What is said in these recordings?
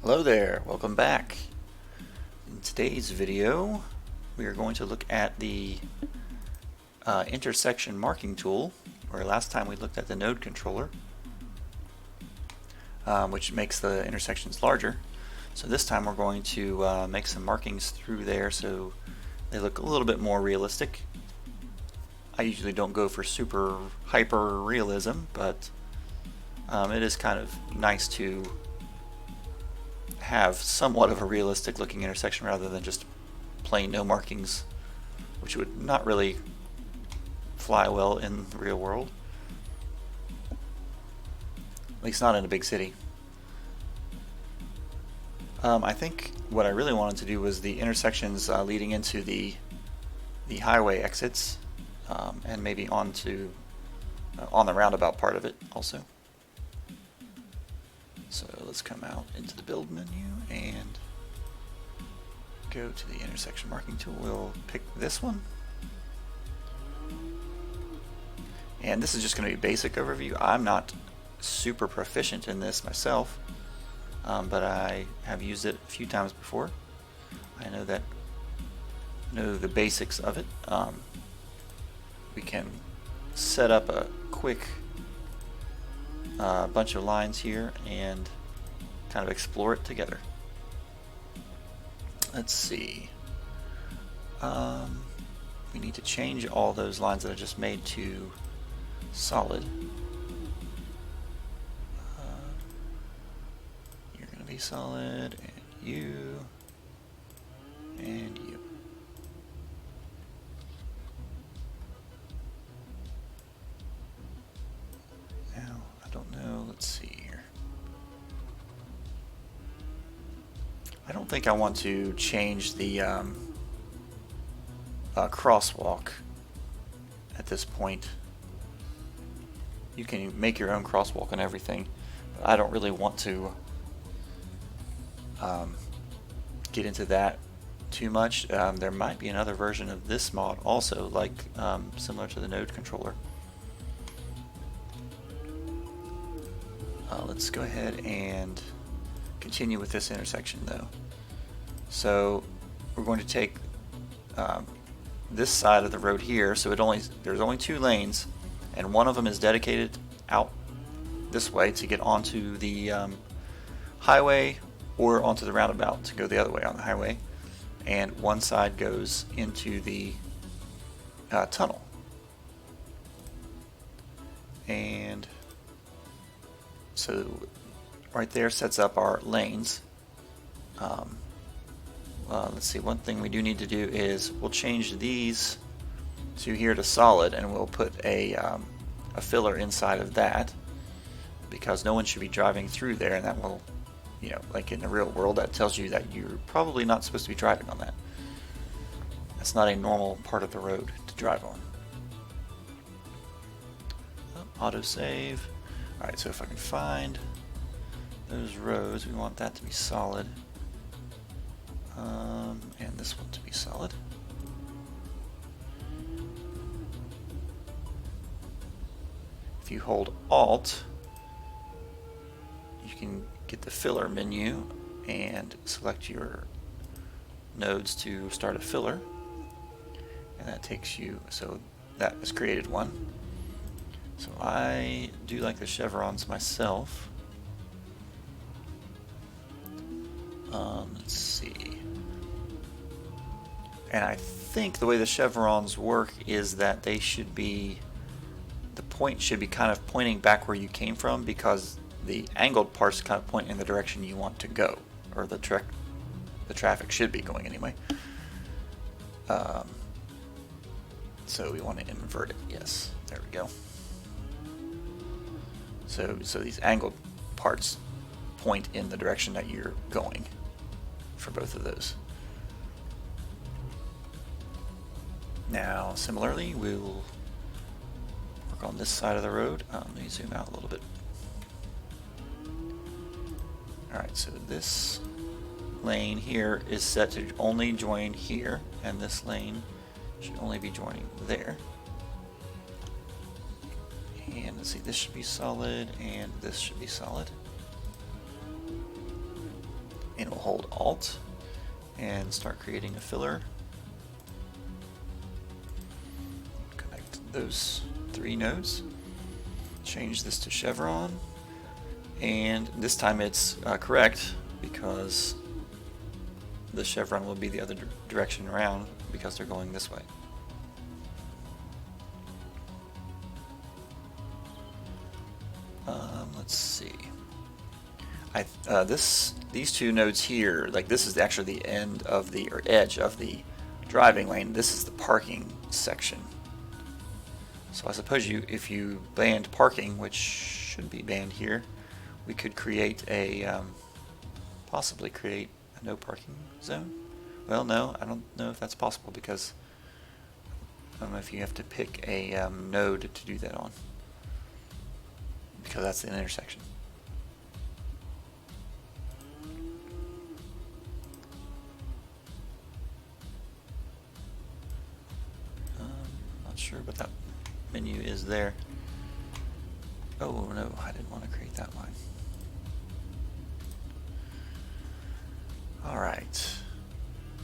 Hello there, welcome back. In today's video we are going to look at the intersection marking tool, where last time we looked at the node controller, which makes the intersections larger. So this time we're going to make some markings through there so they look a little bit more realistic. I usually don't go for super hyper realism, but it is kind of nice to have somewhat of a realistic looking intersection rather than just plain no markings, which would not really fly well in the real world, at least not in a big city. I think what I really wanted to do was the intersections leading into the highway exits, and maybe onto on the roundabout part of it also. So let's come out into the build menu and go to the intersection marking tool. We'll pick this one. And this is just going to be a basic overview. I'm not super proficient in this myself, but I have used it a few times before. I know the basics of it. We can set up a quick bunch of lines here and kind of explore it together. Let's see. We need to change all those lines that I just made to solid. You're going to be solid, and you, and you. Now, I don't know, let's see here. I don't think I want to change the crosswalk at this point. You can make your own crosswalk and everything, but I don't really want to get into that too much. There might be another version of this mod also, like similar to the node controller. Let's go ahead and continue with this intersection though. So we're going to take this side of the road here, so there's only two lanes, and one of them is dedicated out this way to get onto the highway or onto the roundabout to go the other way on the highway, and one side goes into the tunnel. And so right there sets up our lanes. Let's see, one thing we do need to do is we'll change these to here to solid, and we'll put a filler inside of that, because no one should be driving through there, and that will, like in the real world, that tells you that you're probably not supposed to be driving on that. That's not a normal part of the road to drive on. Autosave. Alright, so if I can find those rows, we want that to be solid. And this one to be solid. If you hold Alt, you can get the filler menu and select your nodes to start a filler. And that takes you, so that has created one. So I do like the chevrons myself. Let's see. And I think the way the chevrons work is that they should be, the point should be kind of pointing back where you came from, because the angled parts kind of point in the direction you want to go, or the traffic should be going anyway. So we want to invert it. Yes, there we go. So these angled parts point in the direction that you're going for both of those. Now, similarly, we'll work on this side of the road. Let me zoom out a little bit. Alright, so this lane here is set to only join here, and this lane should only be joining there. And let's see, this should be solid, and this should be solid. and we'll hold Alt and start creating a filler. Connect those 3 nodes. Change this to chevron, and this time it's correct because the chevron will be the other direction around because they're going this way. Let's see. These 2 nodes here, like this is actually the end of the, or edge of the driving lane. This is the parking section. So I suppose if you banned parking, which should be banned here, we could create a, possibly create a no parking zone. Well, no, I don't know if that's possible because I don't know if you have to pick a node to do that on, because that's an intersection. Not sure, but that menu is there. Oh no, I didn't want to create that line. Alright.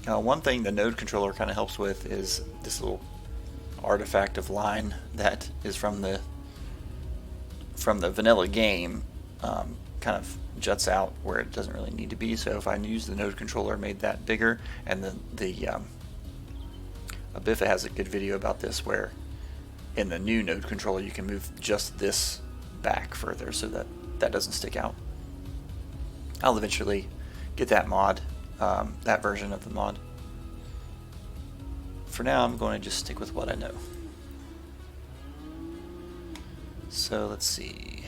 One thing the node controller kind of helps with is this little artifact of line that is from the vanilla game, kind of juts out where it doesn't really need to be. So if I use the node controller, made that bigger, and then Biffa has a good video about this where in the new node controller you can move just this back further so that that doesn't stick out. I'll eventually get that mod, that version of the mod. For now I'm going to just stick with what I know. So let's see,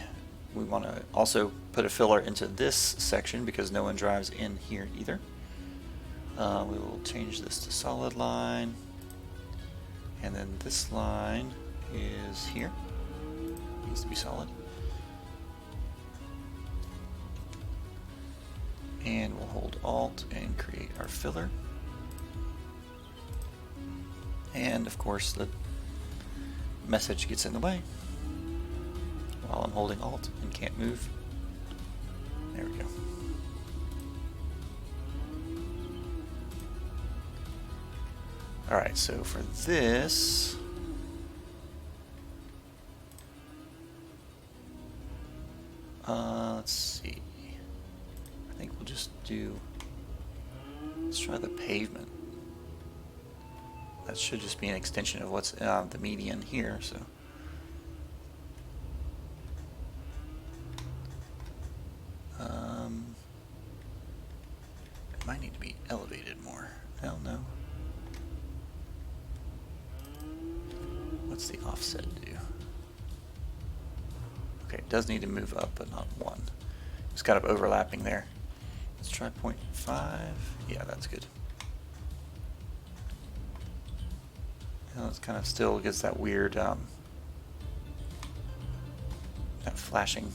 we want to also put a filler into this section because no one drives in here either. We will change this to solid line, and then this line is here, needs to be solid. And we'll hold Alt and create our filler. And of course the message gets in the way while I'm holding Alt and can't move. There we go. Alright, so for this, let's see. I think we'll just do, let's try the pavement. That should just be an extension of what's the median here, so. It might need to be elevated more. Hell no. What's the offset do? Okay, it does need to move up, but not 1. It's kind of overlapping there. Let's try 0.5. Yeah, that's good. You know, it's kind of still gives that weird, that flashing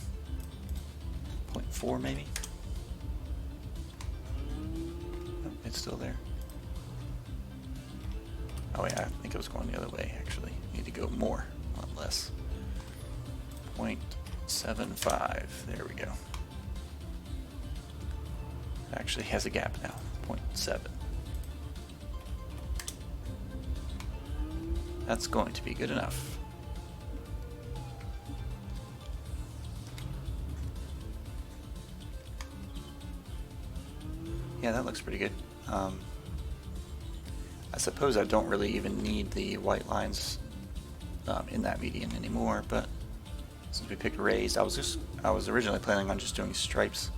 0.4 maybe. Oh, it's still there. Oh yeah, I think it was going the other way actually. Need to go more, not less. 0.75. There we go. It actually has a gap now. 0.7. That's going to be good enough. Yeah, that looks pretty good. I suppose I don't really even need the white lines in that median anymore, but since we picked raised, I was originally planning on just doing stripes.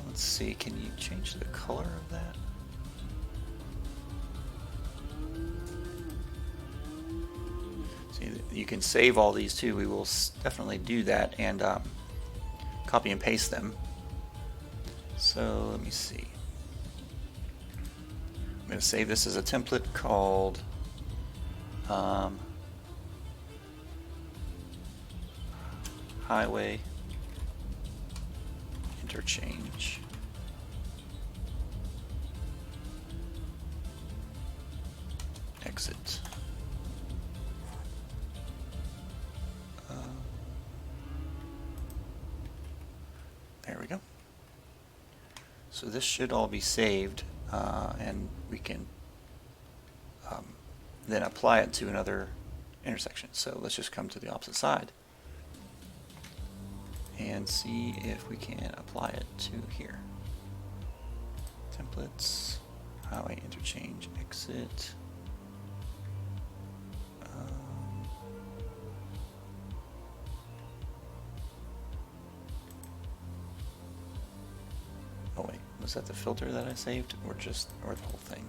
Let's see, can you change the color of that? See, you can save all these too. We will definitely do that and copy and paste them. So let me see. I'm going to save this as a template called highway interchange. Exit. So this should all be saved, and we can then apply it to another intersection. So let's just come to the opposite side and see if we can apply it to here. Templates, highway interchange, exit. Oh wait, was that the filter that I saved, or the whole thing?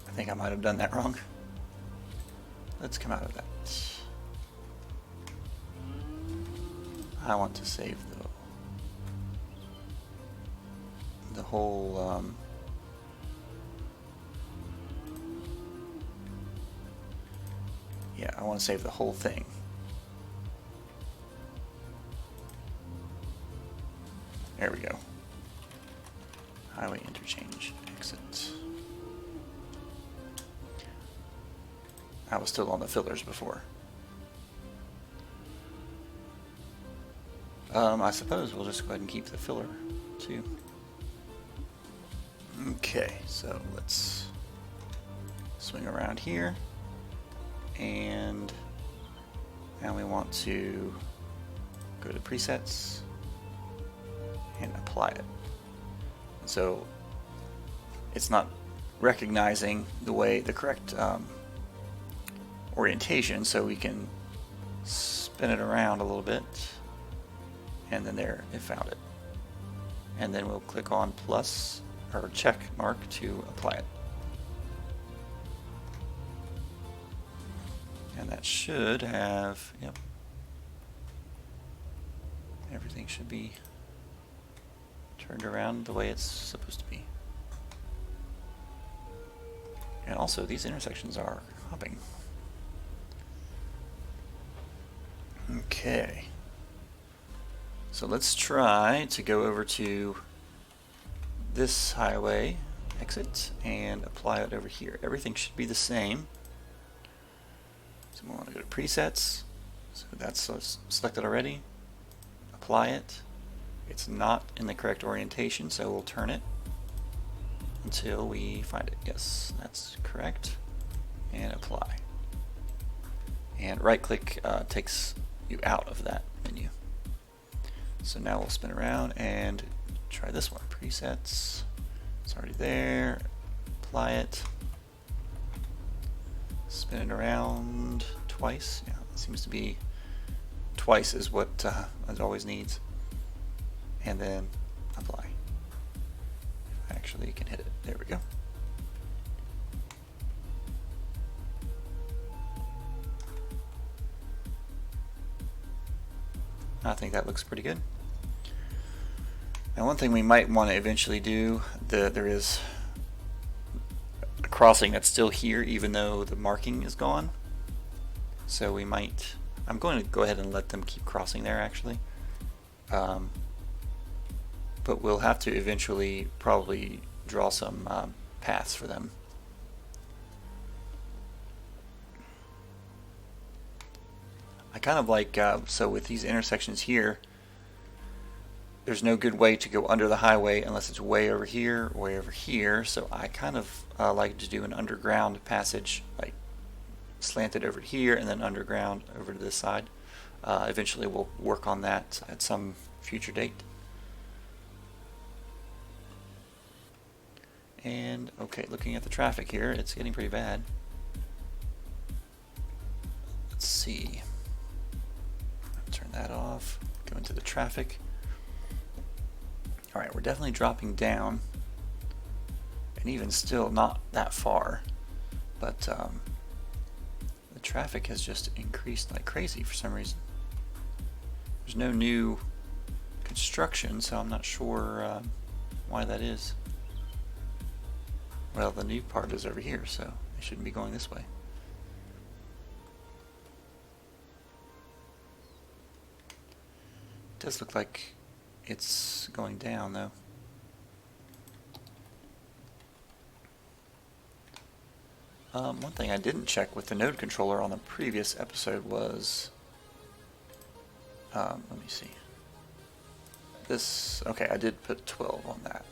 I think I might have done that wrong. Let's come out of that. I want to save the whole yeah, I want to save the whole thing. There we go. Highway interchange, exit. I was still on the fillers before. I suppose we'll just go ahead and keep the filler too. Okay, so let's swing around here, and now we want to go to presets and apply it. So it's not recognizing the correct orientation, so we can spin it around a little bit, and then there, it found it. And then we'll click on plus or check mark to apply it. And that should have, yep, everything should be turned around the way it's supposed to be. And also, these intersections are hopping. Okay. So let's try to go over to this highway exit and apply it over here. Everything should be the same. So we want to go to presets. So that's selected already. Apply it. It's not in the correct orientation, so we'll turn it until we find it. Yes, that's correct. And apply. And right click takes you out of that menu. So now we'll spin around and try this one. Presets. It's already there. Apply it. Spin it around twice. Yeah, it seems to be twice is what it always needs. And then apply. Actually, you can hit it. There we go. I think that looks pretty good. Now, one thing we might want to eventually do, there is a crossing that's still here even though the marking is gone. So we might, I'm going to go ahead and let them keep crossing there actually. But we'll have to eventually probably draw some paths for them. I kind of like, so with these intersections here, there's no good way to go under the highway unless it's way over here, way over here. So I kind of like to do an underground passage, like slanted over here and then underground over to this side. Eventually we'll work on that at some future date. And okay, looking at the traffic here, it's getting pretty bad. Let's see. Turn that off. Go into the traffic. Alright, we're definitely dropping down. And even still not that far. But the traffic has just increased like crazy for some reason. There's no new construction, so I'm not sure why that is. Well, the new part is over here, so it shouldn't be going this way. It does look like it's going down, though. One thing I didn't check with the node controller on the previous episode was Let me see. This, okay, I did put 12 on that.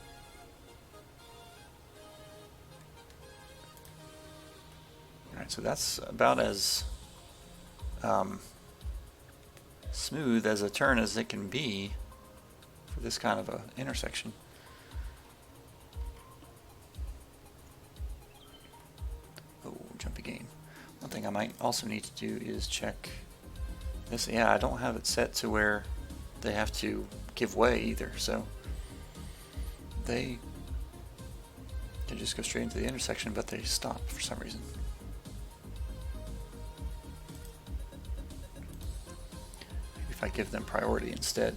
Alright, so that's about as smooth as a turn as it can be for this kind of a intersection. Oh, jumpy game. One thing I might also need to do is check this. Yeah, I don't have it set to where they have to give way either, so they can just go straight into the intersection, but they stop for some reason. Maybe if I give them priority instead.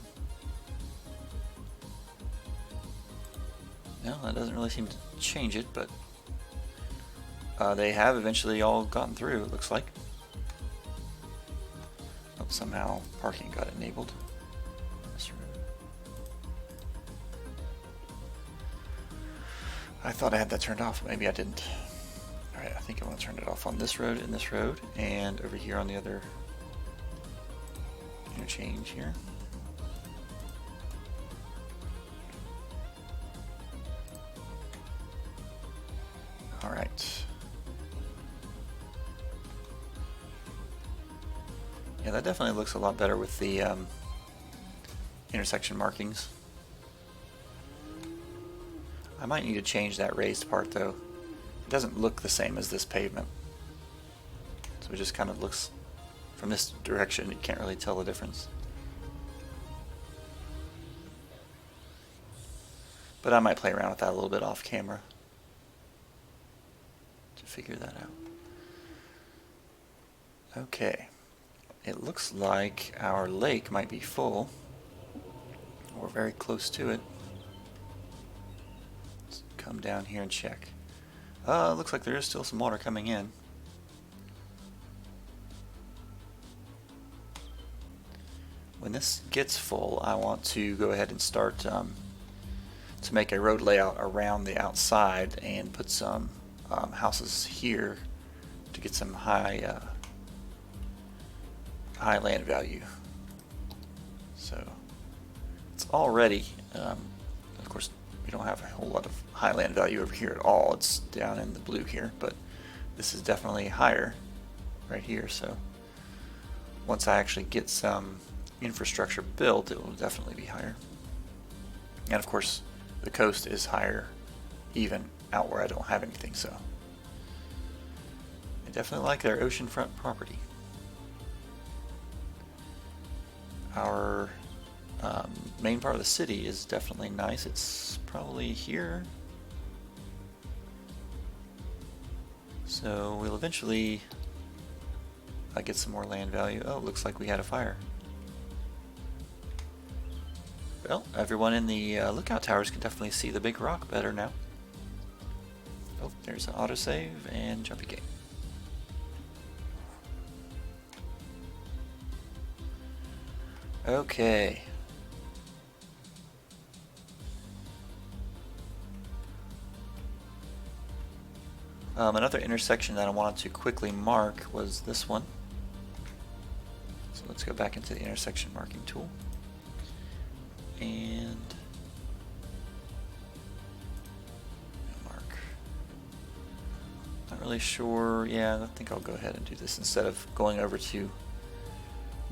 No, that doesn't really seem to change it, but they have eventually all gotten through, it looks like. Oh, somehow parking got enabled. I thought I had that turned off, but maybe I didn't. Alright, I think I want to turn it off on this road, and over here on the other interchange here. Alright. Yeah, that definitely looks a lot better with the intersection markings. I might need to change that raised part though. It doesn't look the same as this pavement. So it just kind of looks, from this direction, you can't really tell the difference. But I might play around with that a little bit off camera to figure that out. Okay. It looks like our lake might be full. We're very close to it. Let's come down here and check. Looks like there is still some water coming in. When this gets full, I want to go ahead and start to make a road layout around the outside and put some houses here to get some high land value. So it's already, of course, we don't have a whole lot of high land value over here at all. It's down in the blue here, but this is definitely higher right here. So once I actually get some infrastructure built, it will definitely be higher. And of course, the coast is higher even out where I don't have anything, so I definitely like their oceanfront property. Our main part of the city is definitely nice. It's probably here. So we'll eventually get some more land value. Oh, looks like we had a fire. Well, everyone in the lookout towers can definitely see the big rock better now. Oh, there's an autosave and jumpy game. Okay. Another intersection that I wanted to quickly mark was this one. So let's go back into the intersection marking tool. And mark. Not really sure. Yeah, I think I'll go ahead and do this instead of going over to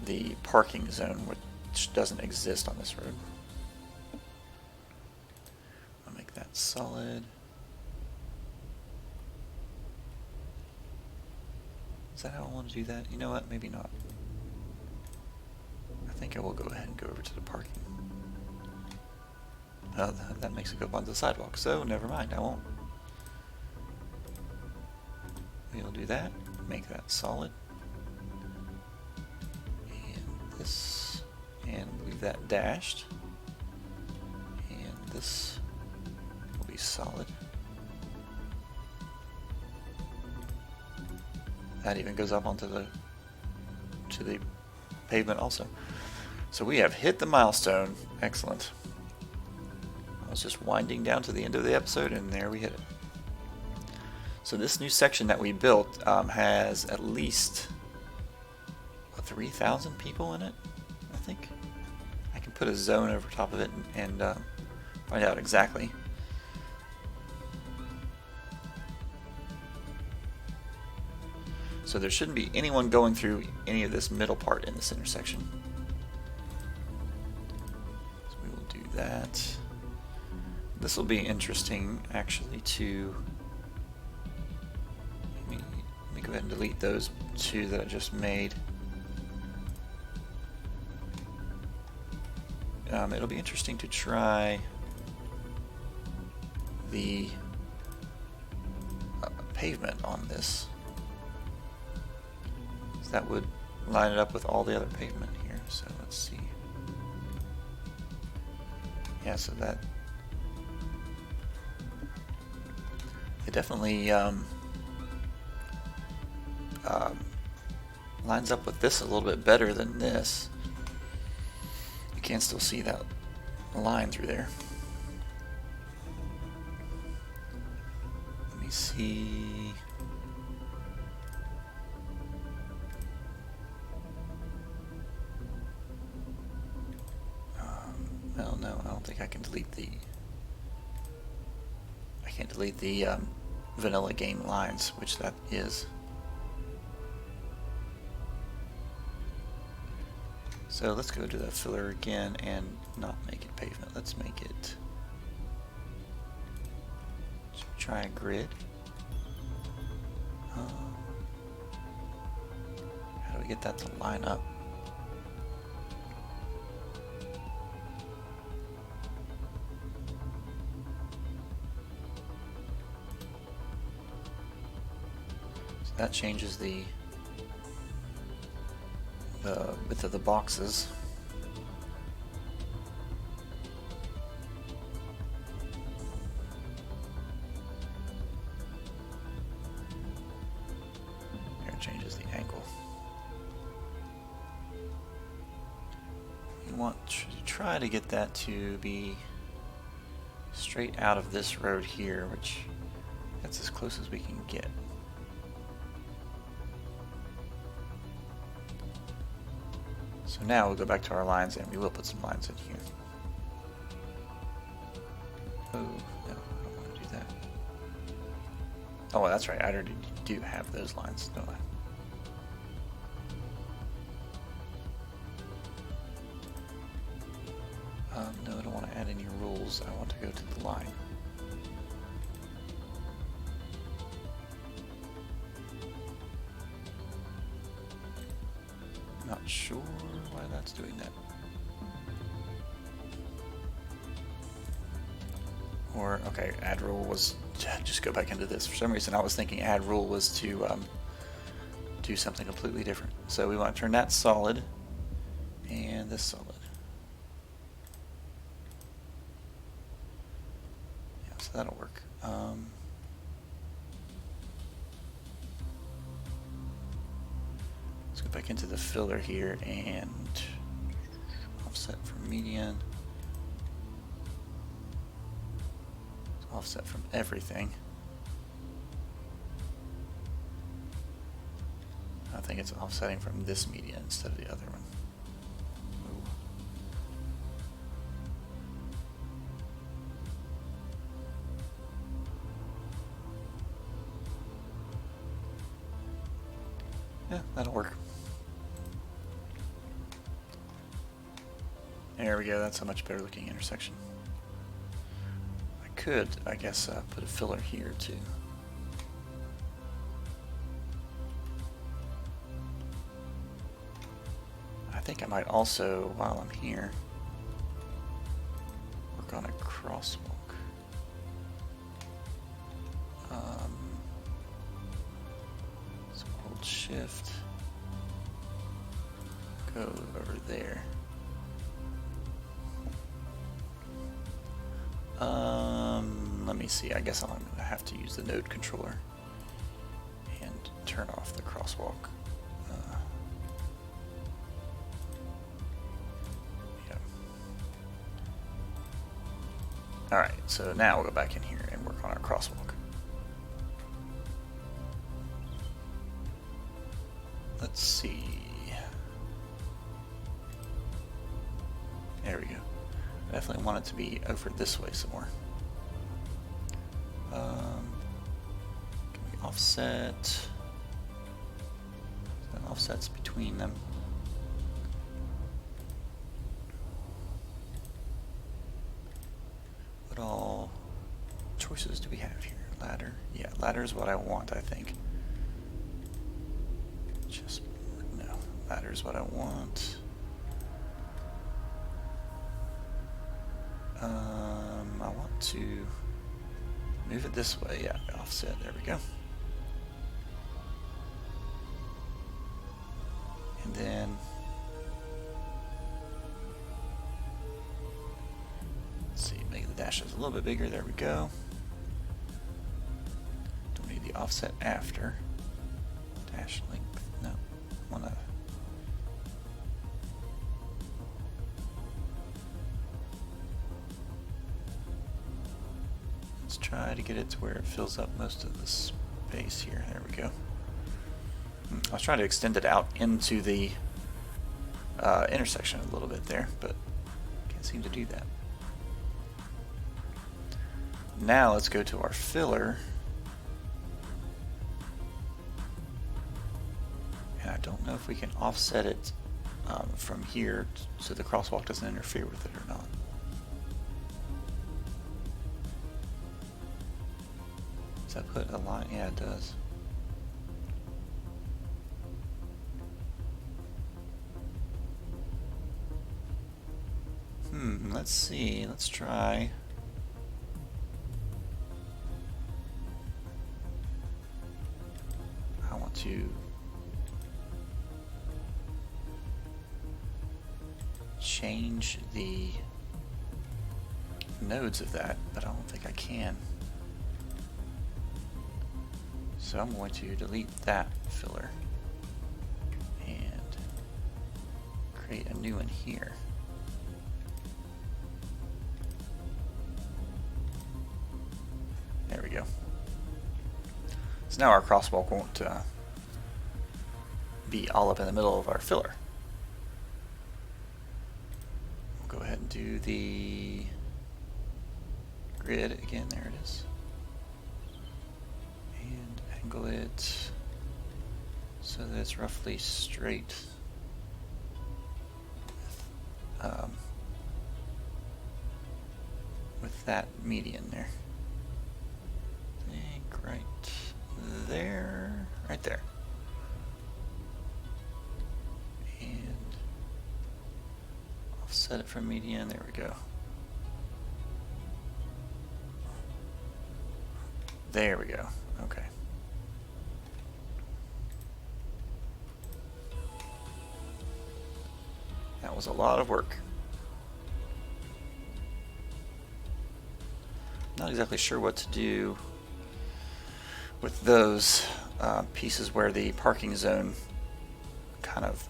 the parking zone, which doesn't exist on this road. I'll make that solid. Is that how I want to do that? You know what? Maybe not. I think I will go ahead and go over to the parking. That makes it go up onto the sidewalk, so never mind, I won't. We'll do that, make that solid. And this, and leave that dashed. And this will be solid. That even goes up onto the pavement also. So we have hit the milestone. Excellent. I was just winding down to the end of the episode, and there we hit it. So this new section that we built has at least 3,000 people in it, I think I can put a zone over top of it and find out exactly. So there shouldn't be anyone going through any of this middle part in this intersection. So we will do that. This will be interesting, actually, to... Let me go ahead and delete those two that I just made. It'll be interesting to try the pavement on this. That would line it up with all the other pavement here. So let's see. Yeah, so that it definitely lines up with this a little bit better than this. You can still see that line through there. Let me see. Well, no, I don't think I can delete the... I can't delete the vanilla game lines, which that is. So let's go to the filler again and not make it pavement. Let's make it... Should we try a grid? How do we get that to line up? That changes the width of the boxes. There, it changes the angle. We want to try to get that to be straight out of this road here, which that's as close as we can get. So now we'll go back to our lines and we will put some lines in here. Oh, no, I don't want to do that. Oh, well, that's right, I already do have those lines, don't I? No, I don't want to add any rules. I want to go to the line. Not sure why that's doing that. Or, okay, add rule was, just go back into this. For some reason I was thinking add rule was to do something completely different. So we want to turn that solid and this solid. Yeah, so that'll work. Let's go back into the filler here and offset from median. Offset from everything. I think it's offsetting from this median instead of the other one. Ooh. Yeah, that'll work. There we go, that's a much better looking intersection. I could, I guess, put a filler here too. I think I might also, while I'm here, work on a crosswalk. So hold shift, go over there. Let me see, I guess I'm going to have to use the node controller and turn off the crosswalk. Yeah. Alright, so now we'll go back in here and work on our crosswalk. Let's see. There we go. Definitely want it to be over this way some more. Can we offset? Then offsets between them. What all choices do we have here? Ladder? Yeah, ladder is what I want, I think. Chessboard, no. Ladder is what I want. I want to move it this way. Yeah, offset. There we go. And then let's see, make the dashes a little bit bigger. There we go. Don't need the offset after. Dash length. No. Wanna. Let's try to get it to where it fills up most of the space here. There we go. I was trying to extend it out into the intersection a little bit there, but can't seem to do that. Now let's go to our filler. And I don't know if we can offset it from here so the crosswalk doesn't interfere with it or not. Does that put a line? Yeah, it does. Let's see. Let's try. I want to change the nodes of that, but I don't think I can. So I'm going to delete that filler and create a new one here. There we go. So now our crosswalk won't be all up in the middle of our filler. We'll go ahead and do the grid again. There it is. And angle it so that it's roughly straight with that median there. Right there, right there. And offset it from median, there we go. There we go, okay. That was a lot of work. Not exactly sure what to do with those pieces where the parking zone kind of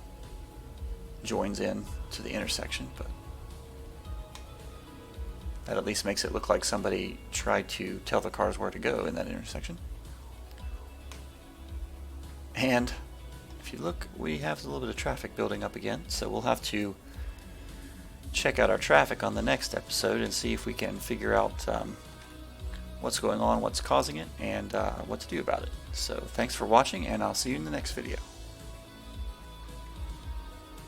joins in to the intersection, but that at least makes it look like somebody tried to tell the cars where to go in that intersection. And if you look, we have a little bit of traffic building up again, so we'll have to check out our traffic on the next episode and see if we can figure out what's going on, what's causing it, and what to do about it. So thanks for watching, and I'll see you in the next video.